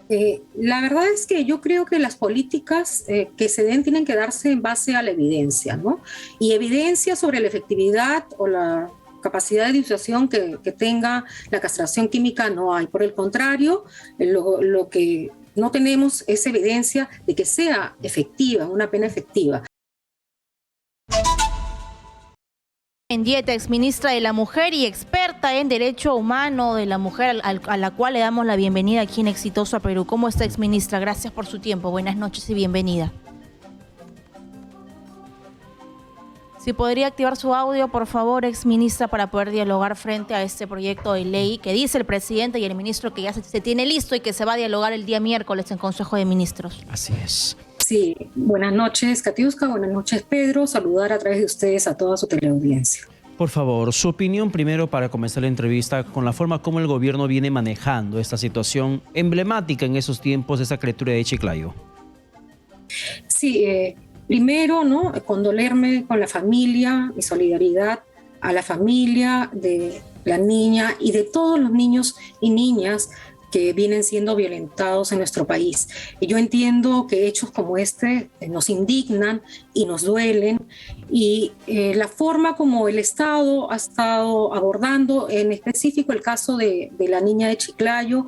La verdad es que yo creo que las políticas que se den tienen que darse en base a la evidencia, ¿no? Y evidencia sobre la efectividad o la capacidad de disuasión que tenga la castración química no hay. Por el contrario, lo que no tenemos es evidencia de que sea efectiva, una pena efectiva. Mendieta, exministra de la Mujer y experta en Derecho Humano de la Mujer, a la cual le damos la bienvenida aquí en Exitoso a Perú. ¿Cómo está, exministra? Gracias por su tiempo. Buenas noches y bienvenida. Si podría activar su audio, por favor, exministra, para poder dialogar frente a este proyecto de ley que dice el presidente y el ministro que ya se tiene listo y que se va a dialogar el día miércoles en Consejo de Ministros. Así es. Sí, buenas noches, Katiuska, buenas noches, Pedro. Saludar a través de ustedes a toda su teleaudiencia. Por favor, su opinión primero para comenzar la entrevista con la forma como el gobierno viene manejando esta situación emblemática en esos tiempos de esa criatura de Chiclayo. Sí, primero, ¿no? Condolerme con la familia, mi solidaridad a la familia de la niña y de todos los niños y niñas que vienen siendo violentados en nuestro país. Y yo entiendo que hechos como este nos indignan y nos duelen, y la forma como el Estado ha estado abordando, en específico el caso de la niña de Chiclayo,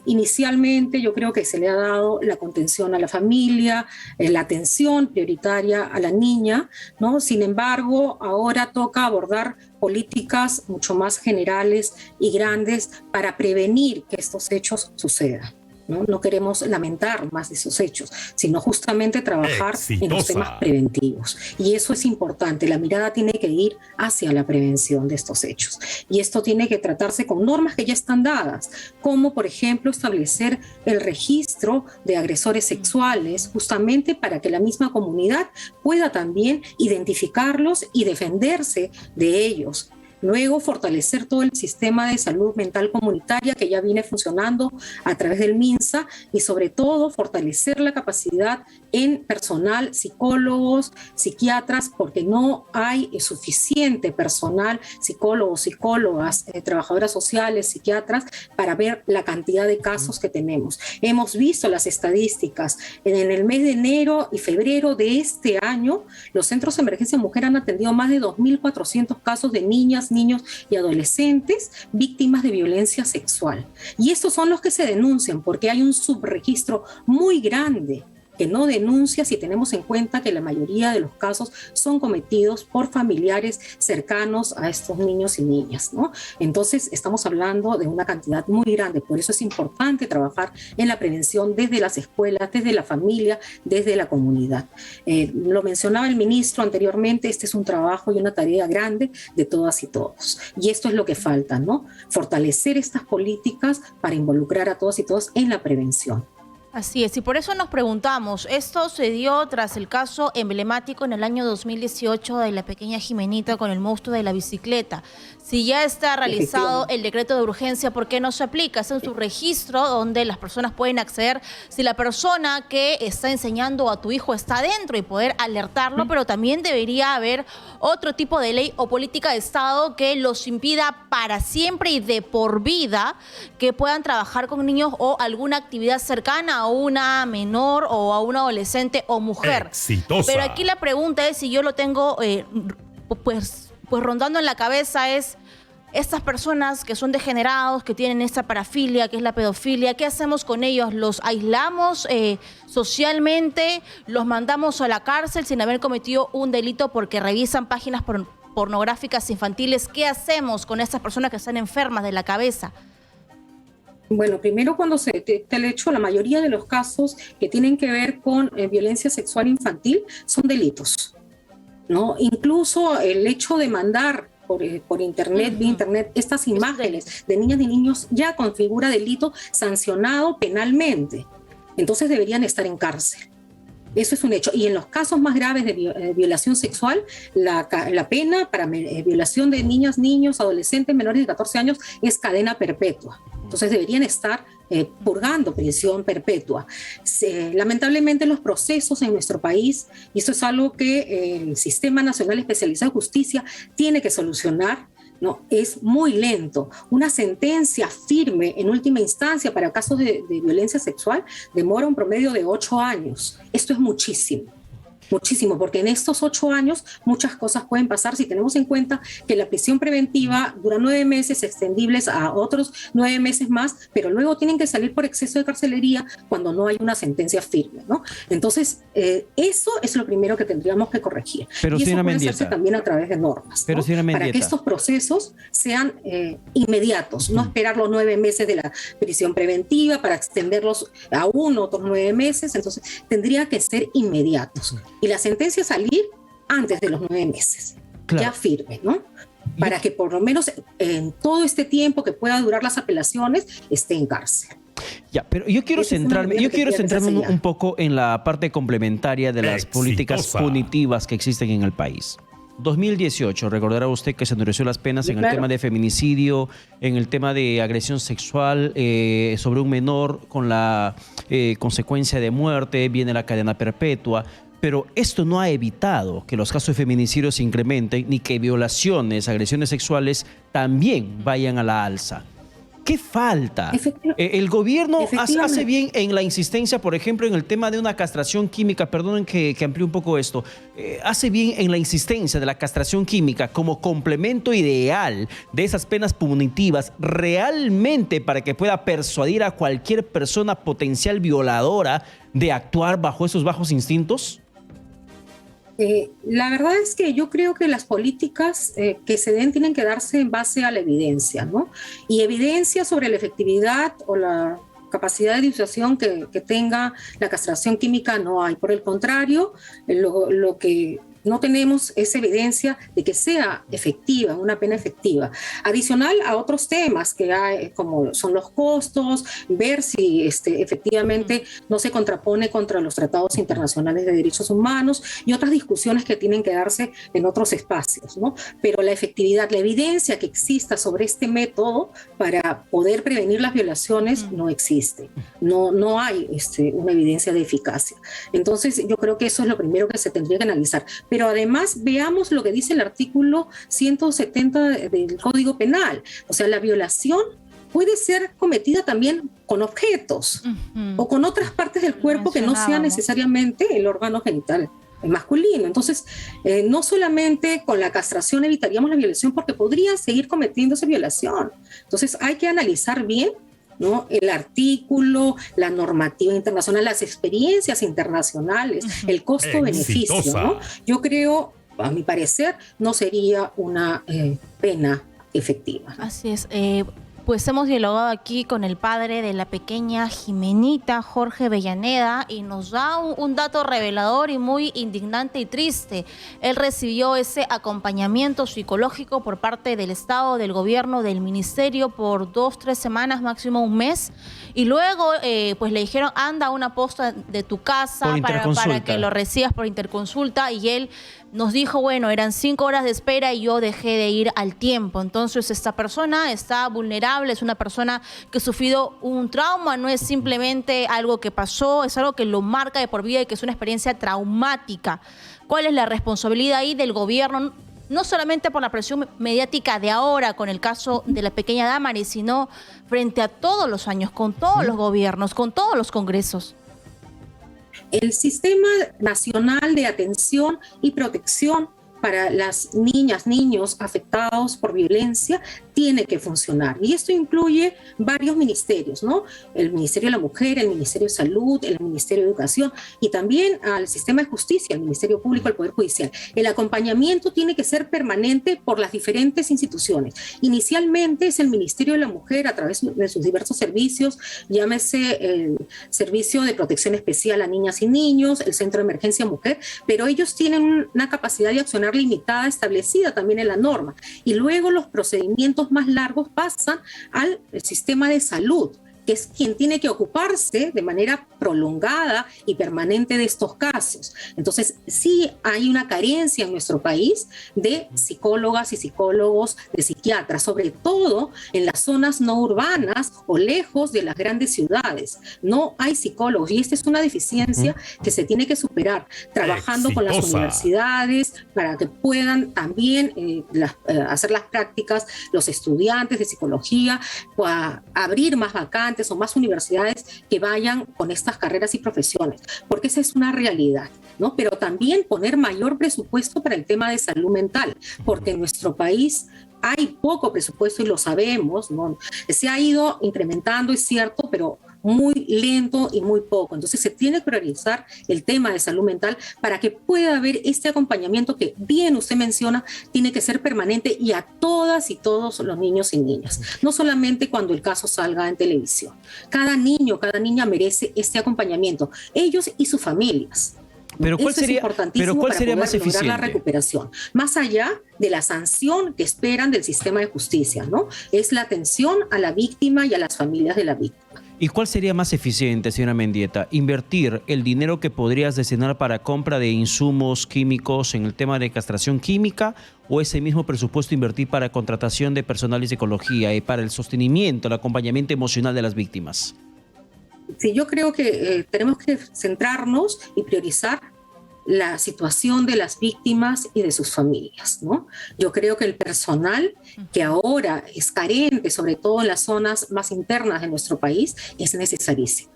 inicialmente yo creo que se le ha dado la contención a la familia, la atención prioritaria a la niña, ¿no? Sin embargo, ahora toca abordar políticas mucho más generales y grandes para prevenir que estos hechos sucedan. No queremos lamentar más de esos hechos, sino justamente trabajar en los temas preventivos. Y eso es importante, la mirada tiene que ir hacia la prevención de estos hechos. Y esto tiene que tratarse con normas que ya están dadas, como por ejemplo establecer el registro de agresores sexuales, justamente para que la misma comunidad pueda también identificarlos y defenderse de ellos. Luego, fortalecer todo el sistema de salud mental comunitaria que ya viene funcionando a través del MINSA, y sobre todo fortalecer la capacidad en personal, psicólogos, psiquiatras, porque no hay suficiente personal, psicólogos, psicólogas, trabajadoras sociales, psiquiatras, para ver la cantidad de casos que tenemos. Hemos visto las estadísticas. En el mes de enero y febrero de este año, los centros de emergencia mujer han atendido más de 2.400 casos de niñas, niños y adolescentes víctimas de violencia sexual. Y estos son los que se denuncian, porque hay un subregistro muy grande que no denuncia, si tenemos en cuenta que la mayoría de los casos son cometidos por familiares cercanos a estos niños y niñas, ¿no? Entonces estamos hablando de una cantidad muy grande. Por eso es importante trabajar en la prevención desde las escuelas, desde la familia, desde la comunidad. Lo mencionaba el ministro anteriormente, este es un trabajo y una tarea grande de todas y todos. Y esto es lo que falta, ¿no? Fortalecer estas políticas para involucrar a todas y todos en la prevención. Así es, y por eso nos preguntamos, esto se dio tras el caso emblemático en el año 2018 de la pequeña Jimenita con el monstruo de la bicicleta. Si ya está realizado el decreto de urgencia, ¿por qué no se aplica? Es en su registro donde las personas pueden acceder si la persona que está enseñando a tu hijo está dentro y poder alertarlo, pero también debería haber otro tipo de ley o política de Estado que los impida para siempre y de por vida que puedan trabajar con niños o alguna actividad cercana a una menor o a una adolescente o mujer. Exitosa. Pero aquí la pregunta es, si yo lo tengo pues rondando en la cabeza, es estas personas que son degenerados, que tienen esta parafilia, que es la pedofilia, ¿qué hacemos con ellos? ¿Los aislamos socialmente? ¿Los mandamos a la cárcel sin haber cometido un delito porque revisan páginas pornográficas infantiles? ¿Qué hacemos con estas personas que están enfermas de la cabeza? Bueno, primero, cuando se detecta el hecho, la mayoría de los casos que tienen que ver con violencia sexual infantil son delitos, ¿no? Incluso el hecho de mandar por internet, vía internet, estas imágenes de niñas y niños ya configura delito sancionado penalmente. Entonces deberían estar en cárcel. Eso es un hecho. Y en los casos más graves de violación sexual, la pena para violación de niñas, niños, adolescentes menores de 14 años es cadena perpetua. Entonces deberían estar purgando prisión perpetua. Lamentablemente los procesos en nuestro país, y esto es algo que el Sistema Nacional Especializado de Justicia tiene que solucionar, ¿no? Es muy lento. Una sentencia firme en última instancia para casos de violencia sexual demora un promedio de 8 años. Esto es muchísimo. Muchísimo, porque en estos 8 años muchas cosas pueden pasar si tenemos en cuenta que la prisión preventiva dura 9 meses, extendibles a otros 9 meses más, pero luego tienen que salir por exceso de carcelería cuando no hay una sentencia firme, ¿no? Entonces, eso es lo primero que tendríamos que corregir. Pero y eso puede Mendieta, hacerse también a través de normas, pero ¿no? Para que estos procesos sean inmediatos, no esperar los 9 meses de la prisión preventiva para extenderlos a otros 9 meses, entonces tendría que ser inmediatos. Y la sentencia salir antes de los 9 meses, claro, ya firme, ¿no? Para que por lo menos en todo este tiempo que pueda durar las apelaciones esté en cárcel. Ya, pero yo quiero centrarme un poco en la parte complementaria de las políticas punitivas que existen en el país. 2018, recordará usted que se endureció las penas en el tema de feminicidio, en el tema de agresión sexual sobre un menor con la consecuencia de muerte, viene la cadena perpetua. Pero esto no ha evitado que los casos de feminicidios se incrementen ni que violaciones, agresiones sexuales también vayan a la alza. ¿Qué falta? El gobierno hace bien en la insistencia, por ejemplo, en el tema de una castración química, perdonen que amplíe un poco esto, hace bien en la insistencia de la castración química como complemento ideal de esas penas punitivas realmente para que pueda persuadir a cualquier persona potencial violadora de actuar bajo esos bajos instintos. La verdad es que yo creo que las políticas que se den tienen que darse en base a la evidencia, ¿no? Y evidencia sobre la efectividad o la capacidad de disuasión que tenga la castración química no hay. Por el contrario, lo que no tenemos esa evidencia de que sea efectiva, una pena efectiva. Adicional a otros temas que hay, como son los costos, ver si efectivamente no se contrapone contra los tratados internacionales de derechos humanos y otras discusiones que tienen que darse en otros espacios, ¿no? Pero la efectividad, la evidencia que exista sobre este método para poder prevenir las violaciones no existe. No hay una evidencia de eficacia. Entonces, yo creo que eso es lo primero que se tendría que analizar. Pero además veamos lo que dice el artículo 170 del Código Penal. O sea, la violación puede ser cometida también con objetos o con otras partes del cuerpo que no sea necesariamente el órgano genital masculino. Entonces, no solamente con la castración evitaríamos la violación porque podría seguir cometiéndose violación. Entonces, hay que analizar bien, ¿no? El artículo, la normativa internacional, las experiencias internacionales, el costo-beneficio, ¿no? Yo creo, a mi parecer, no sería una pena efectiva. Así es. Pues hemos dialogado aquí con el padre de la pequeña Ximenita, Jorge Vellaneda, y nos da un dato revelador y muy indignante y triste. Él recibió ese acompañamiento psicológico por parte del Estado, del gobierno, del ministerio por 2-3 semanas, máximo un mes. Y luego pues le dijeron, anda a una posta de tu casa para que lo recibas por interconsulta. Y él nos dijo, bueno, eran 5 horas de espera y yo dejé de ir al tiempo. Entonces esta persona está vulnerable, es una persona que ha sufrido un trauma, no es simplemente algo que pasó, es algo que lo marca de por vida y que es una experiencia traumática. ¿Cuál es la responsabilidad ahí del gobierno? No solamente por la presión mediática de ahora con el caso de la pequeña Damaris, sino frente a todos los años, con todos los gobiernos, con todos los congresos. El Sistema Nacional de Atención y Protección para las niñas, niños afectados por violencia tiene que funcionar. Y esto incluye varios ministerios, ¿no? El Ministerio de la Mujer, el Ministerio de Salud, el Ministerio de Educación y también al Sistema de Justicia, el Ministerio Público, el Poder Judicial. El acompañamiento tiene que ser permanente por las diferentes instituciones. Inicialmente es el Ministerio de la Mujer a través de sus diversos servicios, llámese el Servicio de Protección Especial a Niñas y Niños, el Centro de Emergencia Mujer, pero ellos tienen una capacidad de accionar limitada establecida también en la norma. Y luego los procedimientos más largos pasan al sistema de salud, que es quien tiene que ocuparse de manera prolongada y permanente de estos casos. Entonces, sí hay una carencia en nuestro país de psicólogas y psicólogos, de psiquiatras, sobre todo en las zonas no urbanas o lejos de las grandes ciudades. No hay psicólogos y esta es una deficiencia que se tiene que superar, trabajando con las universidades para que puedan también hacer las prácticas los estudiantes de psicología, para abrir más vacantes o más universidades que vayan con estas carreras y profesiones, porque esa es una realidad, ¿no? Pero también poner mayor presupuesto para el tema de salud mental, porque en nuestro país hay poco presupuesto y lo sabemos, ¿no? Se ha ido incrementando, es cierto, pero muy lento y muy poco. Entonces se tiene que priorizar el tema de salud mental para que pueda haber este acompañamiento que bien usted menciona, tiene que ser permanente y a todas y todos los niños y niñas. No solamente cuando el caso salga en televisión. Cada niño, cada niña merece este acompañamiento, ellos y sus familias. Pero ¿cuál sería más eficiente? La recuperación, más allá de la sanción que esperan del sistema de justicia, ¿no? Es la atención a la víctima y a las familias de la víctima. ¿Y cuál sería más eficiente, señora Mendieta? ¿Invertir el dinero que podrías destinar para compra de insumos químicos en el tema de castración química o ese mismo presupuesto invertir para contratación de personal de psicología y para el sostenimiento, el acompañamiento emocional de las víctimas? Sí, yo creo que tenemos que centrarnos y priorizar la situación de las víctimas y de sus familias, ¿no? Yo creo que el personal que ahora es carente, sobre todo en las zonas más internas de nuestro país, es necesarísimo.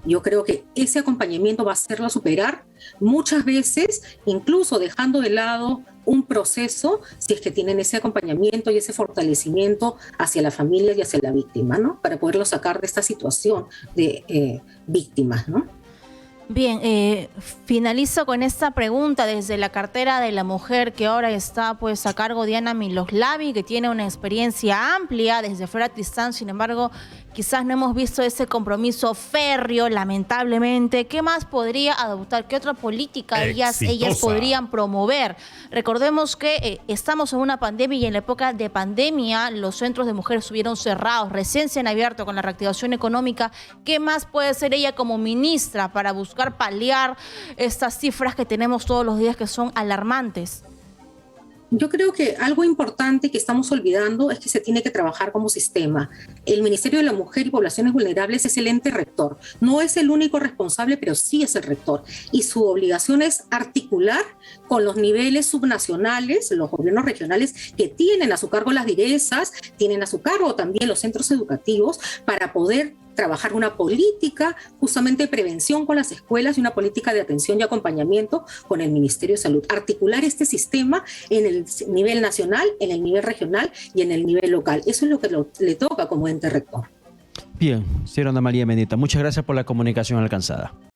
Yo creo que ese acompañamiento va a hacerlo superar muchas veces, incluso dejando de lado un proceso, si es que tienen ese acompañamiento y ese fortalecimiento hacia la familia y hacia la víctima, ¿no? Para poderlo sacar de esta situación de víctimas, ¿no? Bien, finalizo con esta pregunta desde la cartera de la mujer que ahora está pues a cargo Diana Miloslavi, que tiene una experiencia amplia desde fuera Tristán. Sin embargo, quizás no hemos visto ese compromiso férreo, lamentablemente. ¿Qué más podría adoptar? ¿Qué otra política ellas podrían promover? Recordemos que estamos en una pandemia y en la época de pandemia los centros de mujeres estuvieron cerrados, recién se han abierto con la reactivación económica. ¿Qué más puede hacer ella como ministra para buscar paliar estas cifras que tenemos todos los días que son alarmantes? Yo creo que algo importante que estamos olvidando es que se tiene que trabajar como sistema. El Ministerio de la Mujer y Poblaciones Vulnerables es el ente rector. No es el único responsable, pero sí es el rector. Y su obligación es articular con los niveles subnacionales, los gobiernos regionales que tienen a su cargo las direzas, tienen a su cargo también los centros educativos para poder trabajar una política justamente de prevención con las escuelas y una política de atención y acompañamiento con el Ministerio de Salud. Articular este sistema en el nivel nacional, en el nivel regional y en el nivel local. Eso es lo que le toca como ente rector. Bien, señora Ana María Mendieta, muchas gracias por la comunicación alcanzada.